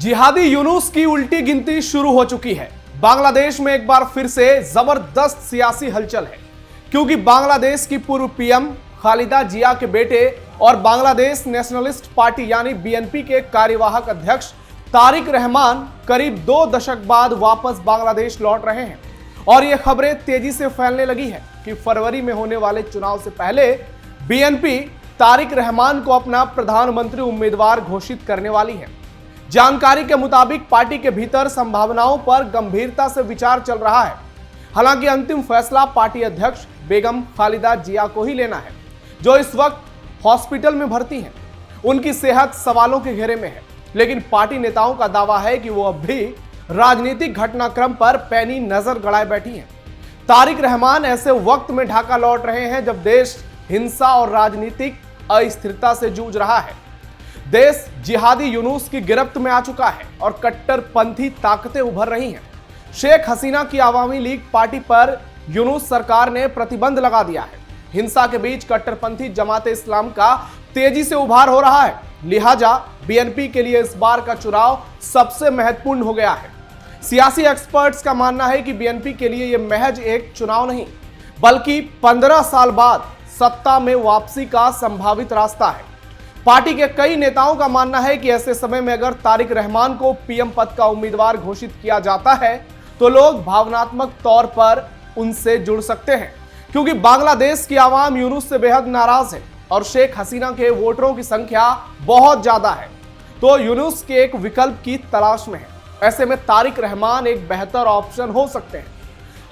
जिहादी यूनुस की उल्टी गिनती शुरू हो चुकी है। बांग्लादेश में एक बार फिर से जबरदस्त सियासी हलचल है, क्योंकि बांग्लादेश की पूर्व पीएम खालिदा जिया के बेटे और बांग्लादेश नेशनलिस्ट पार्टी यानी बीएनपी के कार्यवाहक अध्यक्ष तारिक रहमान करीब 2 दशक बाद वापस बांग्लादेश लौट रहे हैं। और ये खबरें तेजी से फैलने लगी है कि फरवरी में होने वाले चुनाव से पहले बीएनपी तारिक रहमान को अपना प्रधानमंत्री उम्मीदवार घोषित करने वाली है। जानकारी के मुताबिक पार्टी के भीतर संभावनाओं पर गंभीरता से विचार चल रहा है। हालांकि अंतिम फैसला पार्टी अध्यक्ष बेगम खालिदा जिया को ही लेना है, जो इस वक्त हॉस्पिटल में भर्ती हैं। उनकी सेहत सवालों के घेरे में है, लेकिन पार्टी नेताओं का दावा है कि वो अब भी राजनीतिक घटनाक्रम पर पैनी नजर गड़ाए बैठी हैं। तारिक रहमान ऐसे वक्त में ढाका लौट रहे हैं जब देश हिंसा और राजनीतिक अस्थिरता से जूझ रहा है। देश जिहादी यूनुस की गिरफ्त में आ चुका है और कट्टरपंथी ताकतें उभर रही हैं। शेख हसीना की आवामी लीग पार्टी पर यूनुस सरकार ने प्रतिबंध लगा दिया है। हिंसा के बीच कट्टरपंथी जमात इस्लाम का तेजी से उभार हो रहा है। लिहाजा बीएनपी के लिए इस बार का चुनाव सबसे महत्वपूर्ण हो गया है। सियासी एक्सपर्ट्स का मानना है कि बीएनपी के लिए यह महज एक चुनाव नहीं, बल्कि 15 साल बाद सत्ता में वापसी का संभावित रास्ता है। पार्टी के कई नेताओं का मानना है कि ऐसे समय में अगर तारिक रहमान को पीएम पद का उम्मीदवार घोषित किया जाता है तो लोग भावनात्मक तौर पर उनसे जुड़ सकते हैं, क्योंकि बांग्लादेश की आवाम यूनुस से बेहद नाराज है और शेख हसीना के वोटरों की संख्या बहुत ज्यादा है, तो यूनुस के एक विकल्प की तलाश में है। ऐसे में तारिक रहमान एक बेहतर ऑप्शन हो सकते हैं।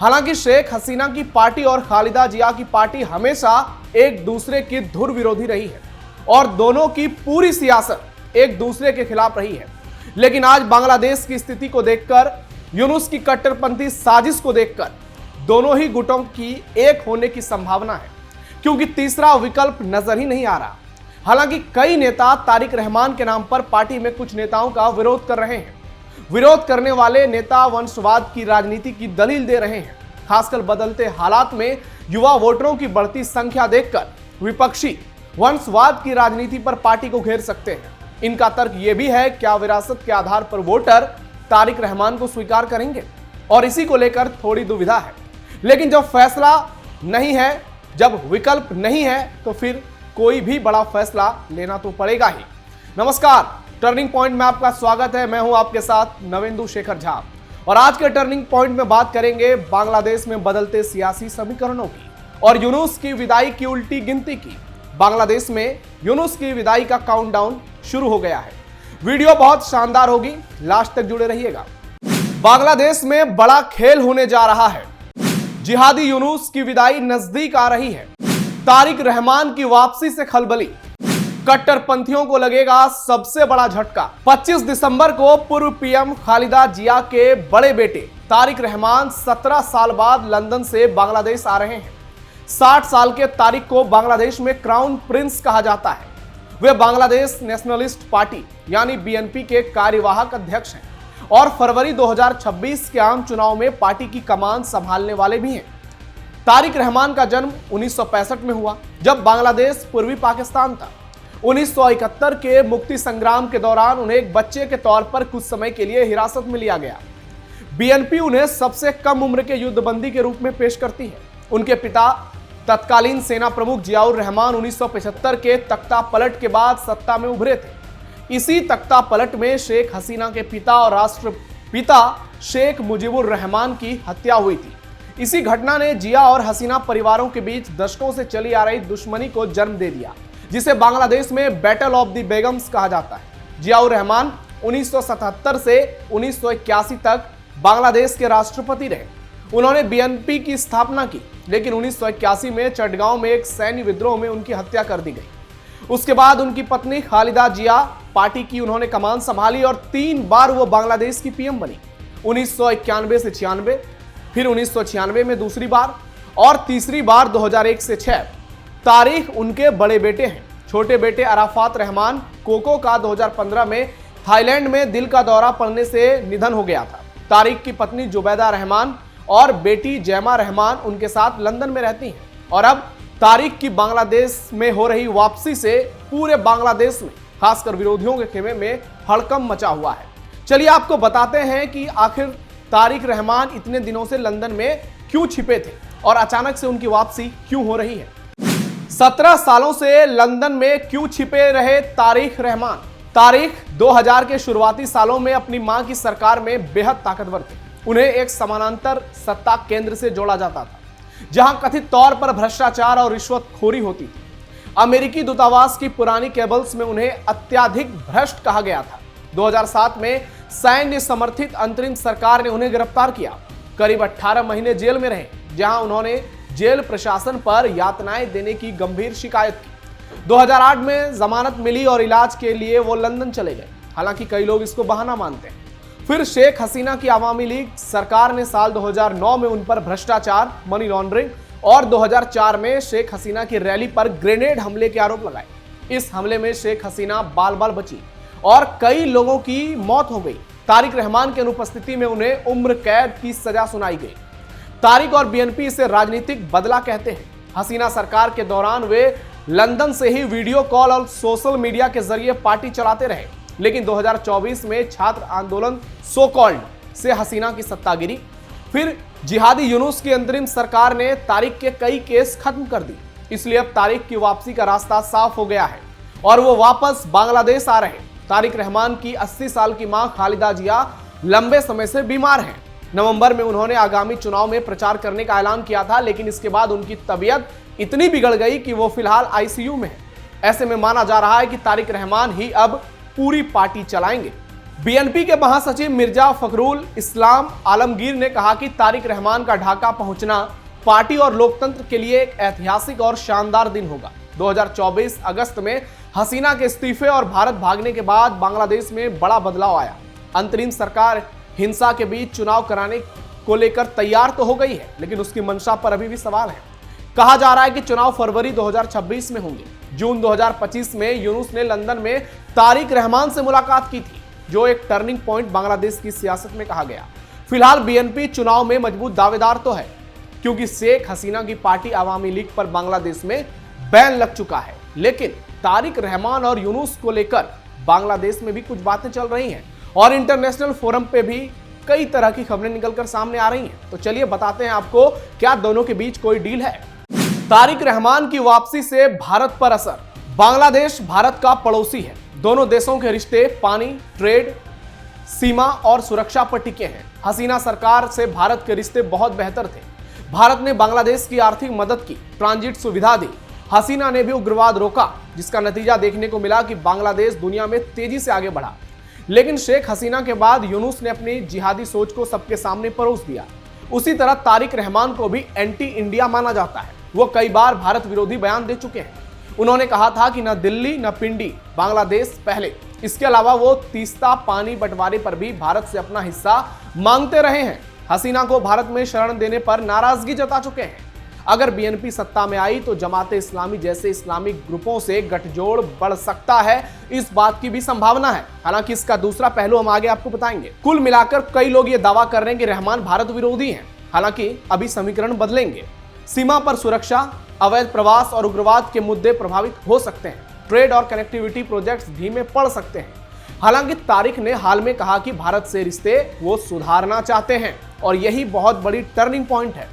हालांकि शेख हसीना की पार्टी और खालिदा जिया की पार्टी हमेशा एक दूसरे की धुर विरोधी रही है और दोनों की पूरी सियासत एक दूसरे के खिलाफ रही है। लेकिन आज बांग्लादेश की स्थिति को देखकर, यूनुस की कट्टरपंथी साजिश को देखकर दोनों ही गुटों की एक होने की संभावना है, क्योंकि तीसरा विकल्प नजर ही नहीं आ रहा। हालांकि कई नेता तारिक रहमान के नाम पर पार्टी में कुछ नेताओं का विरोध कर रहे हैं। विरोध करने वाले नेता वंशवाद की राजनीति की दलील दे रहे हैं। खासकर बदलते हालात में युवा वोटरों की बढ़ती संख्या देखकर विपक्षी वंशवाद की राजनीति पर पार्टी को घेर सकते हैं। इनका तर्क यह भी है, क्या विरासत के आधार पर वोटर तारिक रहमान को स्वीकार करेंगे, और इसी को लेकर थोड़ी दुविधा है। लेकिन जब फैसला नहीं है, जब विकल्प नहीं है, तो फिर कोई भी बड़ा फैसला लेना तो पड़ेगा ही। नमस्कार, टर्निंग पॉइंट में आपका स्वागत है। मैं हूं आपके साथ नवेंदु शेखर झा, और आज के टर्निंग पॉइंट में बात करेंगे बांग्लादेश में बदलते सियासी समीकरणों की और यूनुस की विदाई की उल्टी गिनती की। बांग्लादेश में यूनुस की विदाई का काउंटडाउन शुरू हो गया है। वीडियो बहुत शानदार होगी, लास्ट तक जुड़े रहिएगा। बांग्लादेश में बड़ा खेल होने जा रहा है। जिहादी यूनुस की विदाई नजदीक आ रही है। तारिक रहमान की वापसी से खलबली, कट्टरपंथियों को लगेगा सबसे बड़ा झटका। 25 दिसंबर को पूर्व पीएम खालिदा जिया के बड़े बेटे तारिक रहमान 17 साल बाद लंदन से बांग्लादेश आ रहे हैं। 60 साल के तारिक को बांग्लादेश में क्राउन प्रिंस कहा जाता है। वे बांग्लादेश नेशनलिस्ट पार्टी यानी बीएनपी के कार्यवाहक अध्यक्ष हैं और फरवरी 2026 के आम चुनाव में पार्टी की कमान संभालने वाले भी हैं। तारिक रहमान का जन्म 1965 में हुआ, जब बांग्लादेश पूर्वी पाकिस्तान था। 1971 के मुक्ति संग्राम के दौरान उन्हें एक बच्चे के तौर पर कुछ समय के लिए हिरासत में लिया गया। बीएनपी उन्हें सबसे कम उम्र के युद्धबंदी के रूप में पेश करती है। उनके पिता तत्कालीन सेना प्रमुख जियाउर रहमान 1975 के तख्ता पलट के बाद सत्ता में उभरे थे। इसी तख्ता पलट में शेख हसीना के पिता और राष्ट्रपिता शेख मुजीबुर रहमान की हत्या हुई थी। इसी घटना ने जिया और हसीना परिवारों के बीच दशकों से चली आ रही दुश्मनी को जन्म दे दिया, जिसे बांग्लादेश में बैटल ऑफ द बेगम्स कहा जाता है। जियाउर रहमान 1977 से 1981 तक बांग्लादेश के राष्ट्रपति रहे। उन्होंने बीएनपी की स्थापना की, लेकिन 1981 में चटगांव में एक सैन्य विद्रोह में उनकी हत्या कर दी गई। उसके बाद उनकी पत्नी खालिदा जिया पार्टी की उन्होंने कमान संभाली और 3 बार वो बांग्लादेश की पीएम बनी। 1991 से 96, फिर 1996 में दूसरी बार और तीसरी बार 2001 से 6। तारिक उनके बड़े बेटे हैं। छोटे बेटे अराफात रहमान कोको का 2015 में थाईलैंड में दिल का दौरा पड़ने से निधन हो गया था। तारिक की पत्नी जुबैदा रहमान और बेटी जैमा रहमान उनके साथ लंदन में रहती हैं। और अब तारिक की बांग्लादेश में हो रही वापसी से पूरे बांग्लादेश में खासकर विरोधियों के खेमे में हड़कंप मचा हुआ है। चलिए आपको बताते हैं कि आखिर तारिक रहमान इतने दिनों से लंदन में क्यों छिपे थे और अचानक से उनकी वापसी क्यों हो रही है। 17 सालों से लंदन में क्यों छिपे रहे तारिक रहमान। तारिक 2000 के शुरुआती सालों में अपनी मां की सरकार में बेहद ताकतवर थे। उन्हें एक समानांतर सत्ता केंद्र से जोड़ा जाता था, जहां कथित तौर पर भ्रष्टाचार और रिश्वतखोरी होती थी। अमेरिकी दूतावास की पुरानी केबल्स में उन्हें अत्यधिक भ्रष्ट कहा गया था। 2007 में सैन्य समर्थित अंतरिम सरकार ने उन्हें गिरफ्तार किया। करीब 18 महीने जेल में रहे, जहां उन्होंने जेल प्रशासन पर यातनाएं देने की गंभीर शिकायत की। 2008 में जमानत मिली और इलाज के लिए वो लंदन चले गए। हालांकि कई लोग इसको बहाना मानते हैं। फिर शेख हसीना की आवामी लीग सरकार ने साल 2009 में उन पर भ्रष्टाचार, मनी लॉन्ड्रिंग और 2004 में शेख हसीना की रैली पर ग्रेनेड हमले के आरोप लगाए। इस हमले में शेख हसीना बाल बाल बची और कई लोगों की मौत हो गई। तारिक रहमान की अनुपस्थिति में उन्हें उम्र कैद की सजा सुनाई गई। तारिक और बीएनपी इसे राजनीतिक बदला कहते हैं। हसीना सरकार के दौरान वे लंदन से ही वीडियो कॉल और सोशल मीडिया के जरिए पार्टी चलाते रहे, लेकिन 2024 में छात्र आंदोलन सो कॉल्ड से हसीना की सत्ता गिरी। फिर जिहादी यूनुस की अंतरिम सरकार ने तारिक के कई केस खत्म कर दी। इसलिए अब तारिक की वापसी का रास्ता साफ हो गया है और वो वापस बांग्लादेश आ रहे हैं। तारिक रहमान की 80 साल की मां खालिदा जिया लंबे समय से बीमार हैं। नवंबर में उन्होंने आगामी चुनाव में प्रचार करने का ऐलान किया था, लेकिन इसके बाद उनकी तबीयत इतनी बिगड़ गई कि वो फिलहाल आईसीयू में है। ऐसे में माना जा रहा है कि तारिक रहमान ही अब पूरी पार्टी चलाएंगे। बीएनपी के महासचिव मिर्जा फखरुल इस्लाम आलमगीर ने कहा कि तारिक रहमान का ढाका पहुंचना पार्टी और लोकतंत्र के लिए एक ऐतिहासिक और शानदार दिन होगा। 2024 अगस्त में हसीना के इस्तीफे और भारत भागने के बाद बांग्लादेश में बड़ा बदलाव आया। अंतरिम सरकार हिंसा के बीच चुनाव कराने को लेकर तैयार तो हो गई है, लेकिन उसकी मंशा पर अभी भी सवाल है। कहा जा रहा है कि चुनाव फरवरी 2026 में होंगे। जून 2025 में यूनुस ने लंदन में तारिक रहमान से मुलाकात की थी, जो एक टर्निंग पॉइंट बांग्लादेश की सियासत में कहा गया। फिलहाल बीएनपी चुनाव में मजबूत दावेदार तो है, क्योंकि शेख हसीना की पार्टी आवामी लीग पर बांग्लादेश में बैन लग चुका है, लेकिन तारिक रहमान और यूनुस को लेकर बांग्लादेश में भी कुछ बातें चल रही हैं और इंटरनेशनल फोरम पे भी कई तरह की खबरें निकलकर सामने आ रही हैं। तो चलिए बताते हैं आपको, क्या दोनों के बीच कोई डील है। तारिक रहमान की वापसी से भारत पर असर। बांग्लादेश भारत का पड़ोसी है। दोनों देशों के रिश्ते पानी, ट्रेड, सीमा और सुरक्षा पर टिके हैं। हसीना सरकार से भारत के रिश्ते बहुत बेहतर थे। भारत ने बांग्लादेश की आर्थिक मदद की, ट्रांजिट सुविधा दी। हसीना ने भी उग्रवाद रोका, जिसका नतीजा देखने को मिला कि बांग्लादेश दुनिया में तेजी से आगे बढ़ा। लेकिन शेख हसीना के बाद यूनुस ने अपनी जिहादी सोच को सबके सामने परोस दिया। उसी तरह तारिक रहमान को भी एंटी इंडिया माना जाता है। वो कई बार भारत विरोधी बयान दे चुके हैं। उन्होंने कहा था कि न दिल्ली न पिंडी, बांग्लादेश पहले। इसके अलावा वो तीस्ता पानी बंटवारे पर भी भारत से अपना हिस्सा मांगते रहे हैं। हसीना को भारत में शरण देने पर नाराजगी जता चुके हैं। अगर बीएनपी सत्ता में आई तो जमाते इस्लामी जैसे इस्लामिक ग्रुपों से गठजोड़ बढ़ सकता है, इस बात की भी संभावना है। हालांकि इसका दूसरा पहलू हम आगे आपको बताएंगे। कुल मिलाकर कई लोग ये दावा कर रहे हैं कि रहमान भारत विरोधी हैं। हालांकि अभी समीकरण बदलेंगे। सीमा पर सुरक्षा, अवैध प्रवास और उग्रवाद के मुद्दे प्रभावित हो सकते हैं। ट्रेड और कनेक्टिविटी प्रोजेक्ट्स धीमे पड़ सकते हैं। हालांकि तारिक ने हाल में कहा कि भारत से रिश्ते वो सुधारना चाहते हैं और यही बहुत बड़ी टर्निंग पॉइंट है।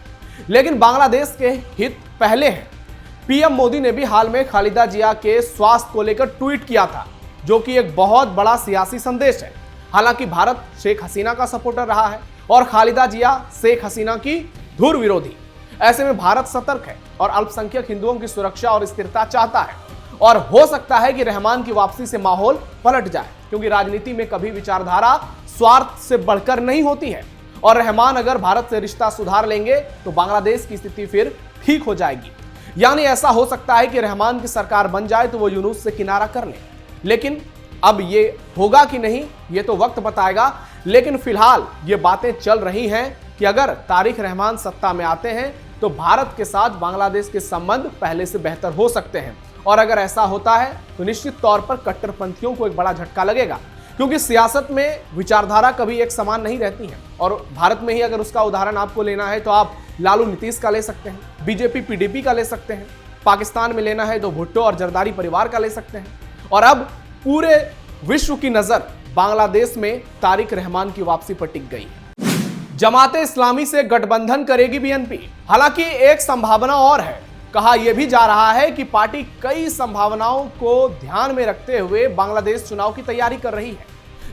लेकिन बांग्लादेश के हित पहले हैं। पीएम मोदी ने भी हाल में खालिदा जिया के स्वास्थ्य को लेकर ट्वीट किया था, जो कि एक बहुत बड़ा सियासी संदेश है। हालांकि भारत शेख हसीना का सपोर्टर रहा है और खालिदा जिया शेख हसीना की धुर विरोधी। ऐसे में भारत सतर्क है और अल्पसंख्यक हिंदुओं की सुरक्षा और स्थिरता चाहता है। और हो सकता है कि रहमान की वापसी से माहौल पलट जाए, क्योंकि राजनीति में कभी विचारधारा स्वार्थ से बढ़कर नहीं होती है। और रहमान अगर भारत से रिश्ता सुधार लेंगे तो बांग्लादेश की स्थिति फिर ठीक हो जाएगी। यानी ऐसा हो सकता है कि रहमान की सरकार बन जाए तो वो यूनुस से किनारा कर ले। लेकिन अब ये होगा कि नहीं, ये तो वक्त बताएगा। लेकिन फिलहाल ये बातें चल रही हैं कि अगर तारिक रहमान सत्ता में आते हैं तो भारत के साथ बांग्लादेश के संबंध पहले से बेहतर हो सकते हैं। और अगर ऐसा होता है तो निश्चित तौर पर कट्टरपंथियों को एक बड़ा झटका लगेगा, क्योंकि सियासत में विचारधारा कभी एक समान नहीं रहती है। और भारत में ही अगर उसका उदाहरण आपको लेना है तो आप लालू नीतीश का ले सकते हैं, बीजेपी पीडीपी का ले सकते हैं। पाकिस्तान में लेना है तो भुट्टो और जरदारी परिवार का ले सकते हैं। और अब पूरे विश्व की नजर बांग्लादेश में तारिक रहमान की वापसी पर टिक गई है। जमाते इस्लामी से गठबंधन करेगी बीएनपी। हालांकि एक संभावना और है। कहा यह भी जा रहा है कि पार्टी कई संभावनाओं को ध्यान में रखते हुए बांग्लादेश चुनाव की तैयारी कर रही है,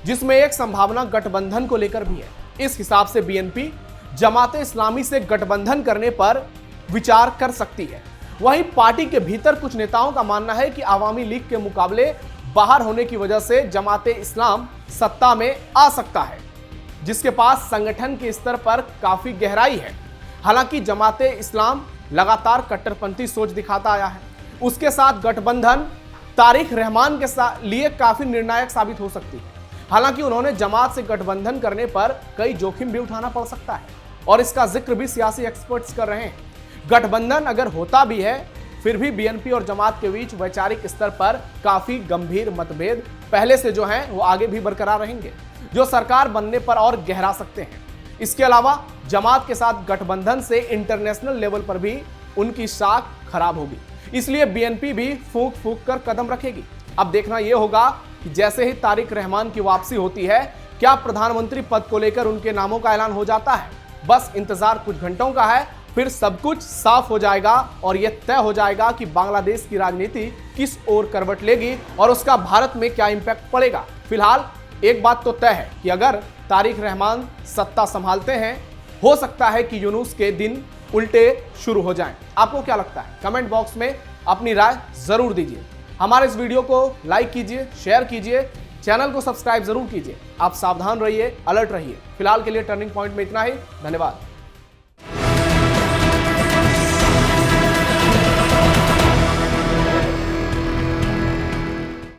जिसमें एक संभावना गठबंधन को लेकर भी है। इस हिसाब से बीएनपी जमाते इस्लामी से गठबंधन करने पर विचार कर सकती है। वहीं पार्टी के भीतर कुछ नेताओं का मानना है कि आवामी लीग के मुकाबले बाहर होने की वजह से जमाते इस्लाम सत्ता में आ सकता है, जिसके पास संगठन के स्तर पर काफी गहराई है। हालांकि जमाते इस्लाम लगातार कट्टरपंथी सोच दिखाता आया है। उसके साथ गठबंधन तारिक रहमान के लिए काफी निर्णायक साबित हो सकती है। हालांकि उन्होंने जमात से गठबंधन करने पर कई जोखिम भी उठाना पड़ सकता है और इसका जिक्र भी सियासी एक्सपर्ट्स कर रहे हैं। गठबंधन अगर होता भी है, फिर भी बीएनपी और जमात के बीच वैचारिक स्तर पर काफी गंभीर मतभेद पहले से जो हैं वो आगे भी बरकरार रहेंगे, जो सरकार बनने पर और गहरा सकते हैं। इसके अलावा जमात के साथ गठबंधन से इंटरनेशनल लेवल पर भी उनकी साख खराब होगी, इसलिए बीएनपी भी फूंक फूंक कर कदम रखेगी। अब देखना यह होगा कि जैसे ही तारिक रहमान की वापसी होती है, क्या प्रधानमंत्री पद को लेकर उनके नामों का ऐलान हो जाता है। बस इंतजार कुछ घंटों का है, फिर सब कुछ साफ हो जाएगा और यह तय हो जाएगा कि बांग्लादेश की राजनीति किस ओर करवट लेगी और उसका भारत में क्या इंपैक्ट पड़ेगा। फिलहाल एक बात तो तय है कि अगर तारिक रहमान सत्ता संभालते हैं, हो सकता है कि यूनुस के दिन उल्टे शुरू हो जाएं। आपको क्या लगता है? कमेंट बॉक्स में अपनी राय जरूर दीजिए। हमारे इस वीडियो को लाइक कीजिए, शेयर कीजिए, चैनल को सब्सक्राइब जरूर कीजिए। आप सावधान रहिए, अलर्ट रहिए। फिलहाल के लिए टर्निंग पॉइंट में इतना ही। धन्यवाद।